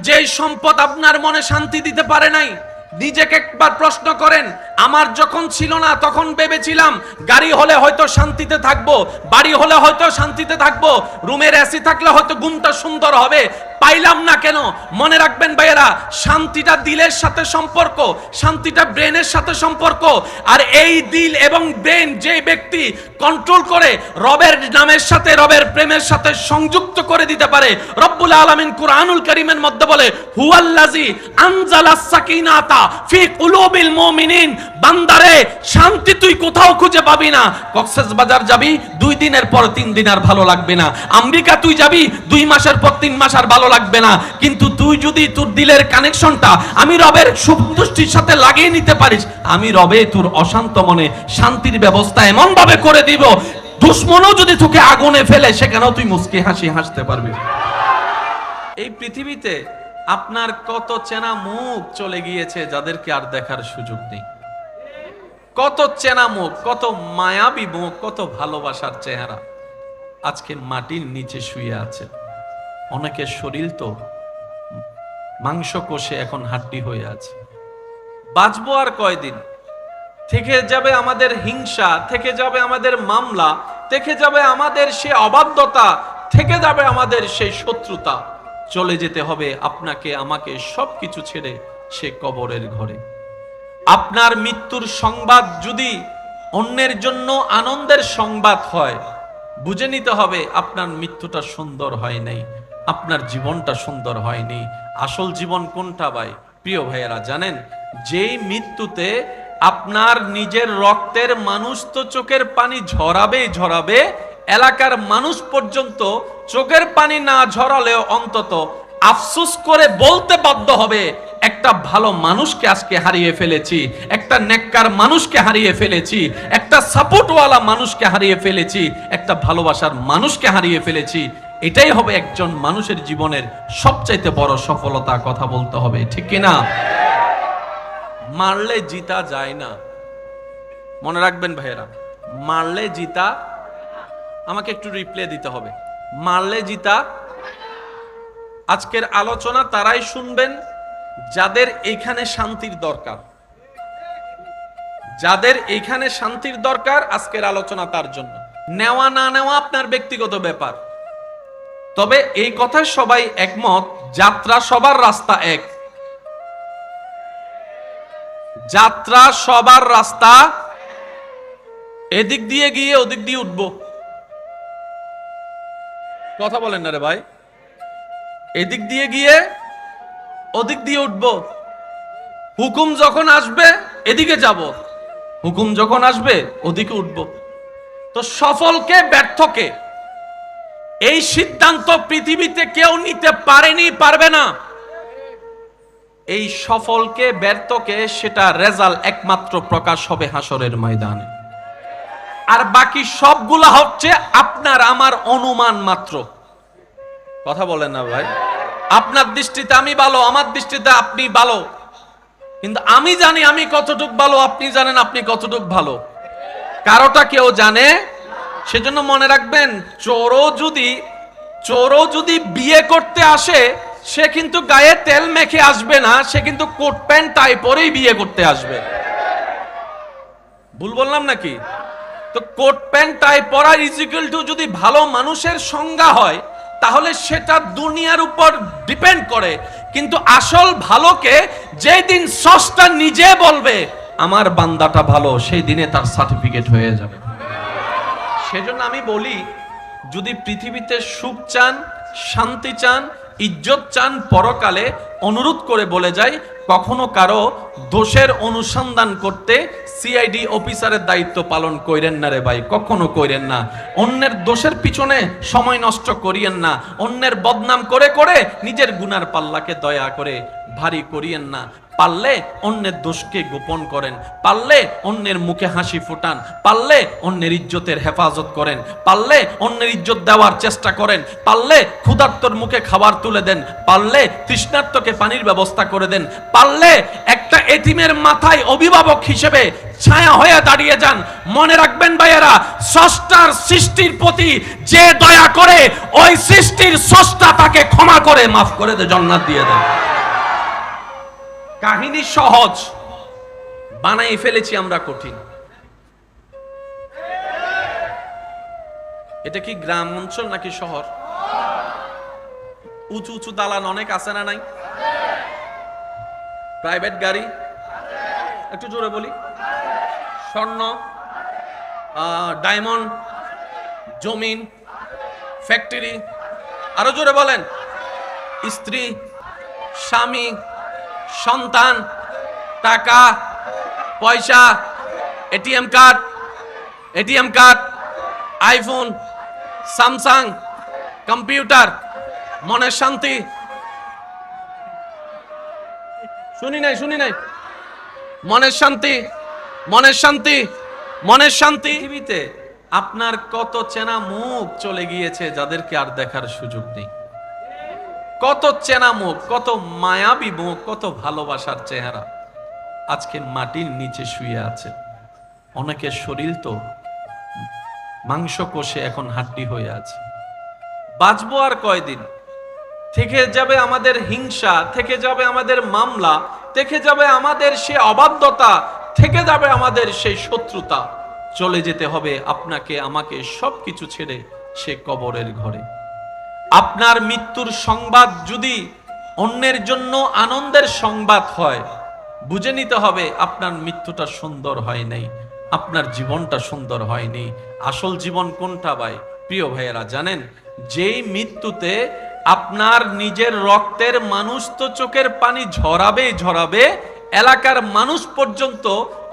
যেই সম্পদ আপনার মনে শান্তি দিতে পারে নাই, নিজেকে একবার প্রশ্ন করেন। আমার যখন ছিল না তখন ভেবেছিলাম গাড়ি হলে হয়তো শান্তিতে থাকবো, বাড়ি হলে হয়তো শান্তিতে থাকবো, রুমের এসি থাকলে হয়তো ঘুমটা সুন্দর হবে, পাইলাম না কেন? মনে রাখবেন ভাইয়েরা, শান্তিটা দিলের সাথে সম্পর্ক, শান্তিটা ব্রেনের সাথে সম্পর্ক। আর এই দিল এবং ব্রেন যে ব্যক্তি কন্ট্রোল করে, রবের নামের সাথে, রবের প্রেমের সাথে সংযুক্ত করে দিতে পারে। রব্বুল আলামিন কুরআনুল কারীমের মধ্যে বলে, হুয়াল্লাযী আনজালাস সাকিনাতা ফি কুলুবিল মুমিনিন। বান্দারে, শান্তি তুই কোথাও খুঁজে পাবি না। কক্সবাজার যাবি, 2 দিনের পর 3 দিন আর ভালো লাগবে না। আমেরিকা তুই যাবি, 2 মাসের পর 3 মাস আর ভালো লাগবে না। কিন্তু তুই যদি তোর দিলের কানেকশনটা আমি রবের সন্তুষ্টির সাথে লাগিয়ে নিতে পারিস, আমি রবে তোর অশান্ত মনে শান্তির ব্যবস্থা এমন ভাবে করে দিব, দুশমনও যদি তোকে আগুনে ফেলে সেখানেও তুই মুস্কি হাসি হাসতে পারবি। এই পৃথিবীতে আপনার কত চেনা মুখ চলে গিয়েছে যাদেরকে আর দেখার সুযোগ নেই। কত চেনা মুখ, কত মায়াবী মুখ, কত ভালোবাসার চেহারা আজকে মাটির নিচে শুয়ে আছে। অনেকের শরীর তো মাংস কষে এখন হাড্ডি হয়ে আছে। বাঁচবো আর কয়দিন? থেকে যাবে আমাদের হিংসা, থেকে যাবে আমাদের মামলা, থেকে যাবে আমাদের সে অবাধ্যতা, থেকে যাবে আমাদের সেই শত্রুতা। চলে যেতে হবে আপনাকে আমাকে, সবকিছু ছেড়ে সে কবরের ঘরে। আপনার মৃত্যুর সংবাদ যদি অন্যের জন্য আনন্দের সংবাদ হয়, বুঝে নিতে হবে আপনার মৃত্যুটা সুন্দর হয় নাই, আপনার জীবনটা সুন্দর হয়নি। আসল জীবন কোনটা ভাই? প্রিয় ভাইয়েরা, জানেন যেই মৃত্যুতে আপনার নিজের রক্তের মানুষ তো চোখের পানি ঝরাবে ঝরাবে, এলাকার মানুষ পর্যন্ত চোখের পানি না ঝরালেও অন্তত আফসোস করে বলতে বাধ্য হবে, একটা ভালো মানুষকে আজকে হারিয়ে ফেলেছি, একটা নেককার মানুষকে হারিয়ে ফেলেছি, একটা সাপোর্টওয়ালা মানুষকে হারিয়ে ফেলেছি, একটা ভালোবাসার মানুষকে হারিয়ে ফেলেছি। এটাই হবে একজন মানুষের জীবনের সবচাইতে বড় সফলতা। কথা বলতে হবে, ঠিক কিনা? মারলে জিতা যায় না, মনে রাখবেন ভাইয়েরা, মারলে জিতা, আমাকে একটু রিপ্লে দিতে হবে, মারলে জিতা। আজকের আলোচনা তারাই শুনবেন যাদের এইখানে শান্তির দরকার, যাদের এইখানে শান্তির দরকার। আজকের আলোচনা তার জন্য। নেওয়া না নেওয়া আপনার ব্যক্তিগত ব্যাপার, তবে এই কথায় সবাই একমত, যাত্রা সবার রাস্তা এক, যাত্রা সবার রাস্তা, এদিক দিয়ে গিয়ে ওদিক দিয়ে উঠবো। কথা বলেন না রে ভাই, এদিক দিয়ে গিয়ে ওদিক দিয়ে উঠবো। হুকুম যখন আসবে এদিকে যাব, হুকুম যখন আসবে ওদিকে উঠবো। তো সফলকে ব্যর্থকে এই সিদ্ধান্ত পৃথিবীতে কেউ নিতে পারেনি, পারবে না। এই সফলকে ব্যর্থকে সেটা রেজাল্ট একমাত্র প্রকাশ হবে হাসরের ময়দানে। আর বাকি সবগুলা হচ্ছে আপনার আমার অনুমান মাত্র। কথা বলেন না ভাই, আপনার দৃষ্টিতে আমি ভালো, আমার দৃষ্টিতে আপনি ভালো, কিন্তু আমি জানি আমি কতটুক ভালো, আপনি জানেন আপনি কতটুক ভালো, কারোটা কেউ জানে। সেজন্য মনে রাখবেন, চোরও যদি বিয়ে করতে আসে, সে কিন্তু গায়ে তেল মেখে আসবে না, সে কিন্তু কোট প্যান্ট টাই পরেই বিয়ে করতে আসবে। ভুল বললাম নাকি? তো কোট প্যান্ট টাই পরা ইজিক্যাল টু যদি ভালো মানুষের সংজ্ঞা হয়, তাহলে সেটা দুনিয়ার উপর ডিপেন্ড করে। কিন্তু আসল ভালোকে যেই দিন স্রষ্টা নিজে বলবে আমার বান্দাটা ভালো, সেই দিনে তার সার্টিফিকেট হয়ে যাবে। সেজন্য আমি বলি, যদি পৃথিবীতে সুখ চান, শান্তি চান, ইজ্জত চান পরকালে, অনুরোধ করে বলে যাই, কখনো কারো দোষের অনুসন্ধান করতে সিআইডি অফিসারের দায়িত্ব পালন করেন না রে ভাই, কখনো করেন না। অন্যের দোষের পিছনে সময় নষ্ট করিয়েন না, অন্যের বদনাম করে করে নিজের গুনার পাল্লাকে দয়া করে ভারী করিয়েন না। পারলে অন্যের দোষকে গোপন করেন, পারলে অন্যের মুখে হাসি ফোটান, পারলে অন্যের ইজ্জতের হেফাজত করেন, পারলে অন্যের ইজ্জত দেওয়ার চেষ্টা করেন, পারলে ক্ষুধার্তর মুখে খাবার তুলে দেন, পারলে তৃষ্ণার্তকে পানির ব্যবস্থা করে দেন, পারলে একটা এতিমের মাথায় অভিভাবক হিসেবে ছায়া হয়ে দাঁড়িয়ে যান। মনে রাখবেন ভাইয়েরা, স্রষ্টার সৃষ্টির প্রতি যে দয়া করে, ওই সৃষ্টির স্রষ্টা তাকে ক্ষমা করে মাফ করে দেয়, জান্নাত দিয়ে দেয়। কাহিনী সহজ, বানাই ফেলেছি আমরা কঠিন। এটা কি গ্রাম অঞ্চল নাকি শহর? উঁচু উঁচু দালান অনেক আছে না নাই? প্রাইভেট গাড়ি, একটু জোরে বলি, স্বর্ণ, ডায়মন্ড, জমিন, ফ্যাক্টরি, আরো জোরে বলেন, স্ত্রী, স্বামী, সন্তান, টাকা পয়সা, ATM card, iPhone, Samsung, computer, মনের শান্তি। শুনি নাই মনের শান্তি। পৃথিবীতে আপনার কত চেনা মুখ চলে গিয়েছে যাদেরকে আর দেখার সুযোগ নেই। কত চেনা মুখ, কত মায়াবী মুখ, কত ভালোবাসার চেহারা আজকে মাটির নিচে শুয়ে আছে। অনেকের শরীর তো মাংস কষে এখন হাড্ডি হয়ে আছে। বাঁচবো আর কয়দিন? থেকে যাবে আমাদের হিংসা, থেকে যাবে আমাদের মামলা, থেকে যাবে আমাদের সে অবাধ্যতা, থেকে যাবে আমাদের সেই শত্রুতা। চলে যেতে হবে আপনাকে আমাকে, সবকিছু ছেড়ে সে কবরের ঘরে। আপনার মৃত্যুর সংবাদ যদি অন্যের জন্য আনন্দের সংবাদ হয়, বুঝে নিতে হবে আপনার মৃত্যুটা সুন্দর হয় নাই, আপনার জীবনটা সুন্দর হয়নি। আসল জীবন কোনটা ভাই? প্রিয় ভাইয়েরা জানেন, যেই মৃত্যুতে আপনার নিজের রক্তের মানুষ তো চোখের পানি ঝরাবে, এলাকার মানুষ পর্যন্ত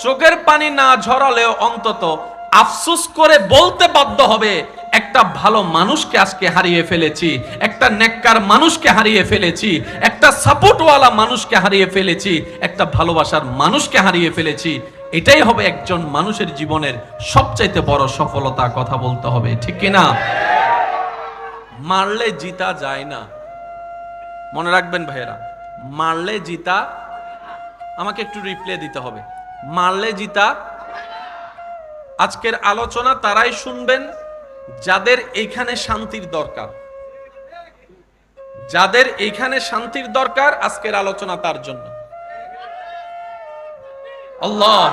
চোখের পানি না ঝরালেও অন্তত আফসোস করে বলতে বাধ্য হবে, একটা ভালো মানুষকে আজকে হারিয়ে ফেলেছি, একটা নেককার মানুষকে হারিয়ে ফেলেছি, একটা সাপোর্টওয়ালা মানুষকে হারিয়ে ফেলেছি, একটা ভালোবাসার মানুষকে হারিয়ে ফেলেছি। এটাই হবে একজন মানুষের জীবনের সবচাইতে বড় সফলতা। কথা বলতে হবে, ঠিক কিনা? মারলে জিতা যায় না, মনে রাখবেন ভাইয়েরা, মারলে জিতা, আমাকে একটু রিপ্লে দিতে হবে, মারলে জিতা। আজকের আলোচনা তারাই শুনবেন যাদের এইখানে শান্তির দরকার, যাদের এইখানে শান্তির দরকার, আজকের আলোচনা তার জন্য। আল্লাহ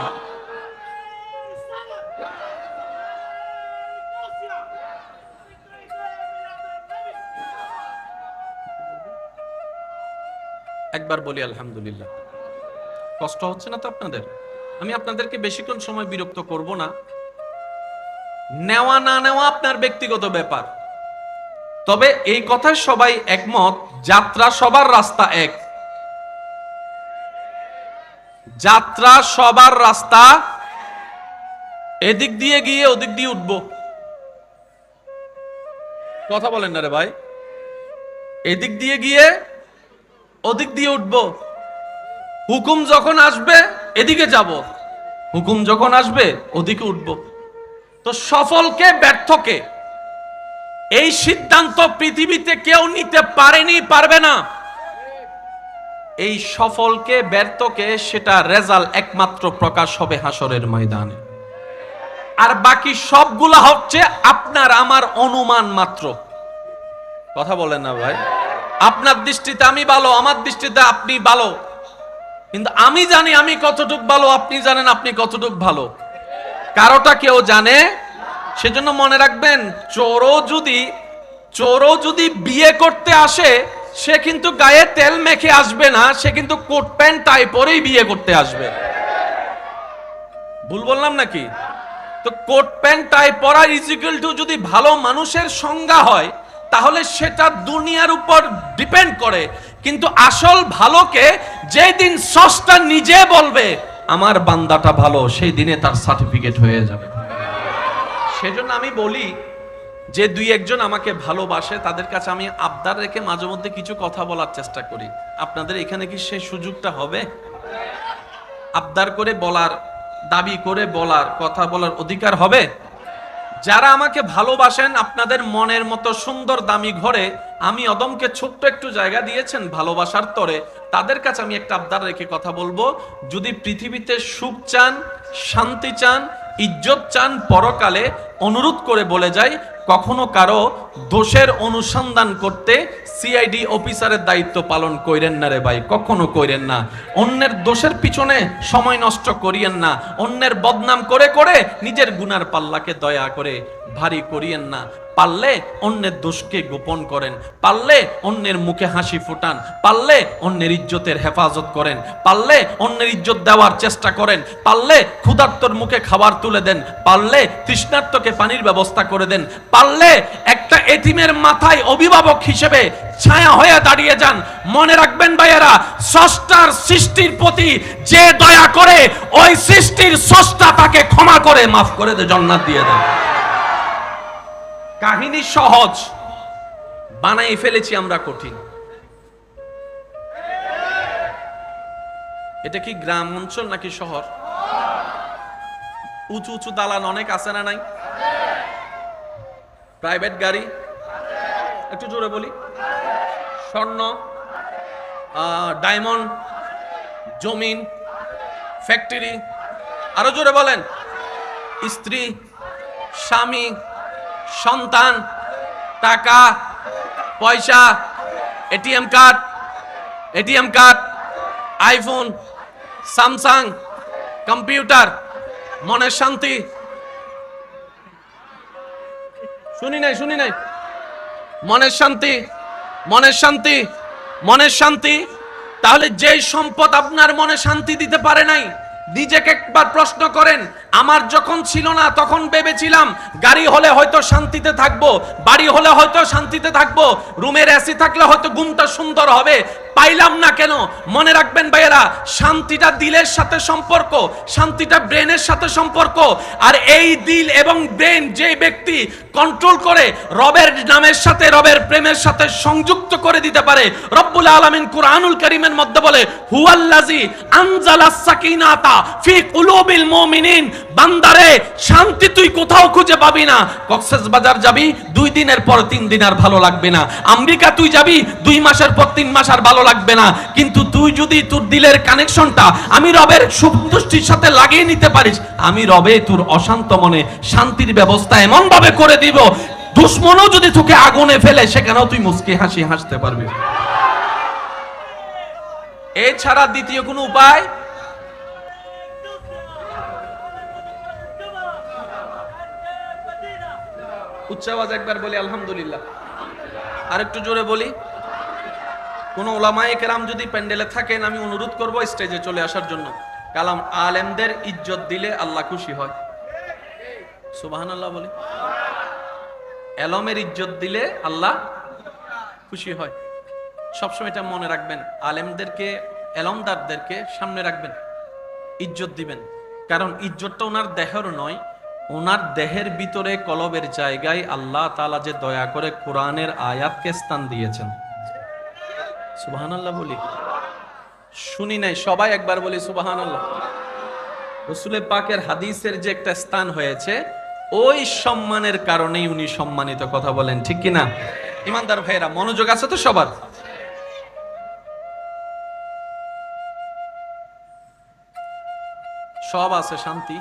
একবার বলি আলহামদুলিল্লাহ। কষ্ট হচ্ছে না তো আপনাদের? আমি আপনাদেরকে বেশিক্ষণ সময় বিরক্ত করব না। নেওয়া না নেওয়া আপনার ব্যক্তিগত ব্যাপার, তবে এই কথায় সবাই একমত, যাত্রা সবার রাস্তা এক, যাত্রা সবার রাস্তা, এদিক দিয়ে গিয়ে ওদিক দিয়ে উঠবো। কথা বলেন না রে ভাই, এদিক দিয়ে গিয়ে ওদিক দিয়ে উঠবো। হুকুম যখন আসবে এদিকে যাব, হুকুম যখন আসবে ওদিকে উঠবো। তো সফলকে ব্যর্থকে এই সিদ্ধান্ত পৃথিবীতে কেউ নিতে পারেনি, পারবে না। এই সফলকে ব্যর্থকে সেটা রেজাল্ট একমাত্র প্রকাশ হবে হাসরের ময়দানে। আর বাকি সবগুলা হচ্ছে আপনার আমার অনুমান মাত্র। কথা বলেন না ভাই? আপনার দৃষ্টিতে আমি ভালো, আমার দৃষ্টিতে আপনি ভালো, কিন্তু আমি জানি আমি কতটুক ভালো, আপনি জানেন আপনি কতটুক ভালো, কারোটা কেউ জানে। সেজন্য মনে রাখবেন, চোরও যদি বিয়ে করতে আসে, সে কিন্তু গায়ে তেল মেখে আসবে না, সে কিন্তু কোট প্যান্ট টাই পরেই বিয়ে করতে আসবে। ভুল বললাম নাকি? তো কোট প্যান্ট টাই পরা ইজ ইকুয়াল টু যদি ভালো মানুষের সংজ্ঞা হয়, তাহলে সেটা দুনিয়ার উপর ডিপেন্ড করে। কিন্তু আসল ভালোকে যেই দিন স্রষ্টা নিজে বলবে আমার বান্দাটা ভালো, সেই দিনে তার সার্টিফিকেট হয়ে যাবে। সেজন্য আমি বলি যে দুই একজন আমাকে ভালোবাসে, তাদের কাছে আমি আবদার রেখে মাঝে মধ্যে কিছু কথা বলার চেষ্টা করি। আপনাদের এখানে কি সেই সুযোগটা হবে? আবদার করে বলার, দাবি করে বলার, কথা বলার অধিকার হবে? যারা আমাকে ভালোবাসেন, আপনাদের মনের মতো সুন্দর দামি ঘরে আমি অদমকে ছোট্ট একটু জায়গা দিয়েছেন ভালোবাসার তরে, তাদের কাছে আমি একটা আবদার রেখে কথা বলবো, যদি পৃথিবীতে সুখ চান, শান্তি চান, ইজ্জত চান, পরকালে অনুরোধ করে বলে যাই, কখনো কারো দোষের অনুসন্ধান করতে সিআইডি অফিসারের দায়িত্ব পালন কইরেন না রে ভাই, কখনো কইরেন না। অন্যের দোষের পিছনে সময় নষ্ট করিয়েন না। অন্যের বদনাম করে করে নিজের গুনার পাল্লাকে দয়া করে ভারী করিয়েন না। পারলে অন্যের দোষকে গোপন করেন, পারলে অন্যের মুখে হাসি ফুটান, পারলে অন্যের ইজ্জতের হেফাজত করেন, পারলে অন্যের ইজ্জত দেওয়ার চেষ্টা করেন, পারলে ক্ষুধার্তর মুখে খাবার তুলে দেন, পারলে তৃষ্ণার্তকে পানির ব্যবস্থা করে দেন, পারলে একটা এতিমের মাথায় অভিভাবক হিসেবে ছায়া হয়ে দাঁড়িয়ে যান। মনে রাখবেন ভাইয়েরা, স্রষ্টার সৃষ্টির প্রতি যে দয়া করে, ওই সৃষ্টির স্রষ্টা তাকে ক্ষমা করে মাফ করে দে, জান্নাত দিয়ে দেন। কাহিনী সহজ, বানাই ফেলেছি আমরা কঠিন। এটা কি গ্রাম অঞ্চল নাকি শহর? উঁচু উঁচু দালান অনেক আছে না নাই? প্রাইভেট গাড়ি, একটু জোরে বলি, স্বর্ণ, ডায়মন্ড, জমিন, ফ্যাক্টরি, আরো জোরে বলেন, স্ত্রী, স্বামী, সন্তান, টাকা পয়সা, ATM card, iPhone, Samsung, computer, মনের শান্তি। শুনি নাই, মনের শান্তি, মনের শান্তি। তাহলে যেই সম্পদ আপনার মনে শান্তি দিতে পারে নাই, নিজেকে একবার প্রশ্ন করেন, আমার যখন ছিল না তখন ভেবেছিলাম গাড়ি হলে হয়তো শান্তিতে থাকবো, বাড়ি হলে হয়তো শান্তিতে থাকবো, রুমের এসি থাকলে হয়তো ঘুমটা সুন্দর হবে, পাইলাম না কেন? মনে রাখবেন ভাইয়েরা, শান্তিটা দিলের সাথে সম্পর্ক, শান্তিটা ব্রেনের সাথে সম্পর্ক। আর এই দিল এবং ব্রেন যে ব্যক্তি কন্ট্রোল করে, রবের নামের সাথে, রবের প্রেমের সাথে সংযুক্ত করে দিতে পারে। রব্বুল আলামিন কুরআনুল কারীমের মধ্যে বলে, হুয়াল্লাযী আনজালাস সাকিনাতা ফি কুলুবিল মুমিনিন। বান্দারে, শান্তি তুই কোথাও খুঁজে পাবি না। কক্সবাজার যাবি, 2 দিনের পর 3 দিন আর ভালো লাগবে না। আমেরিকা তুই যাবি, 2 মাসের পর 3 মাস আর ভালো লাগবে না। কিন্তু তুই যদি তোর দিলের কানেকশনটা আমি রবের সন্তুষ্টির সাথে লাগিয়ে নিতে পারিস, আমি রবে তোর অশান্ত মনে শান্তির ব্যবস্থা এমন ভাবে করে দিব, দুশ্মনও যদি তোকে আগুনে ফেলে সেখানেও তুই মুস্কি হাসি হাসতে পারবি। এছাড়া দ্বিতীয় কোনো উপায়? উচ্চ আওয়াজ একবার বলি আলহামদুলিল্লাহ, আরেকটু জোরে বলি। কোন ওলামায়ে কেরাম যদি প্যান্ডেলে থাকেন, আমি অনুরোধ করব স্টেজে চলে আসার জন্য। কালাম আলেমদের ইজ্জত দিলে আল্লাহ খুশি হয়। সুবহানাল্লাহ বলি। এলমের ইজ্জত দিলে আল্লাহ খুশি হয়। সবসময় এটা মনে রাখবেন, আলেমদেরকে, এলমদারদেরকে সামনে রাখবেন, ইজ্জত দিবেন। কারণ ইজ্জতটা ওনার দেহের নয়, ওনার দেহের ভিতরে কলবের জায়গায় আল্লাহ তাআলা যে দয়া করে কোরআনের আয়াতকে স্থান দিয়েছেন। সুবহানাল্লাহ বলি। শুনি নাই, সবাই একবার বলি সুবহানাল্লাহ। রাসূল পাকের হাদিসের যে একটা স্থান হয়েছে, ওই সম্মানের কারণেই উনি সম্মানিত। কথা বলেন ঠিক কিনা? ইমানদার ভাইরা, মনোযোগ আছে তো সবার? সব আছে শান্তি,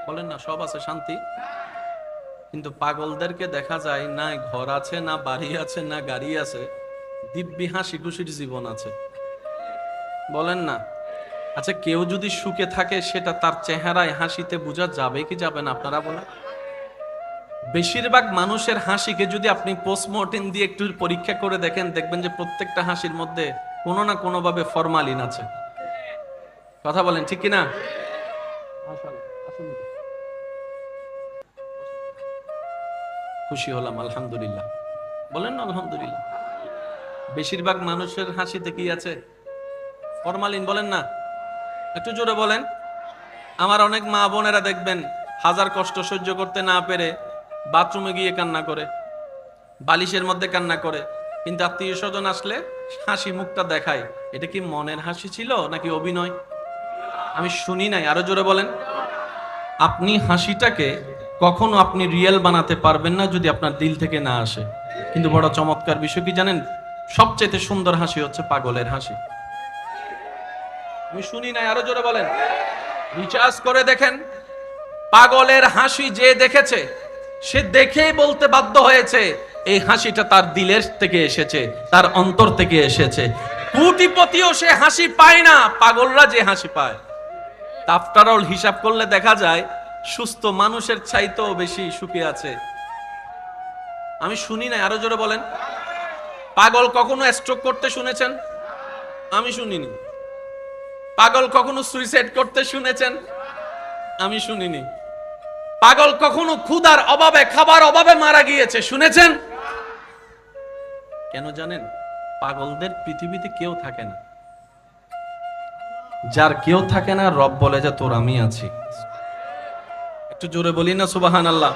বলেন না, সব আছে শান্তি। কিন্তু পাগলদেরকে দেখা যায় না ঘর আছে, না বাড়ি আছে, না গাড়ি আছে, দিব্যি হাসি খুশির জীবন আছে। বলেন না? আচ্ছা, কেউ যদি সুখে থাকে সেটা তার চেহারায় হাসিতে বোঝা যাবে কি যাবে না? আপনারা বলেন। বেশিরভাগ মানুষের হাসিকে যদি আপনি পোস্টমর্টেম দিয়ে একটু পরীক্ষা করে দেখেন, দেখবেন যে প্রত্যেকটা হাসির মধ্যে কোনো না কোনো ভাবে ফরমালিন আছে। কথা বলেন ঠিক কিনা? খুশি হলাম আলহামদুলিল্লাহ, বলেন না আলহামদুলিল্লাহ। বেশিরভাগ মানুষের হাসিতে কি আছে? ফরমালিন। বলেন না, একটু জোরে বলেন। আমার অনেক মা বোনেরা দেখবেন হাজার কষ্ট সহ্য করতে না পেরে বাথরুমে গিয়ে কান্না করে, বালিশের মধ্যে কান্না করে, কিন্তু আত্মীয় স্বজন আসলে হাসি মুখটা দেখায়। এটা কি মনের হাসি ছিল নাকি অভিনয়? আমি শুনি নাই, আরো জোরে বলেন। আপনি হাসিটাকে কখনো আপনি রিয়েল বানাতে পারবেন না যদি আপনার দিল থেকে না আসে। কিন্তু বড় চমৎকার বিষয় কি জানেন? সবচেয়ে সুন্দর হাসি হচ্ছে পাগলের হাসি। আমি শুনি নাই, আরো জোরে বলেন। রিচার্জ করে দেখেন, পাগলের হাসি যে দেখেছে সে দেখেই বলতে বাধ্য হয়েছে এই হাসিটা তার দিলের থেকে এসেছে, তার অন্তর থেকে এসেছে। কোটিপতিও সে হাসি পায় না, পাগলরা যে হাসি পায়। আফটার অল হিসাব করলে দেখা যায় সুস্থ মানুষের চাইতেও বেশি সুখী আছে। আমি শুনি নাই, আরো জোরে বলেন। পাগল কখনো স্ট্রোক করতে শুনেছেন? আমি শুনিনি। পাগল কখনো সুইসাইড করতে শুনেছেন? আমি শুনিনি। পাগল কখনো ক্ষুধার অভাবে, খাবার অভাবে মারা গিয়েছে শুনেছেন? কেন জানেন? পাগলদের পৃথিবীতে কেউ থাকে না। যার কেউ থাকে না, রব বলে যে তোর আমি আছি। একটু জোরে বলি না সুবহানাল্লাহ।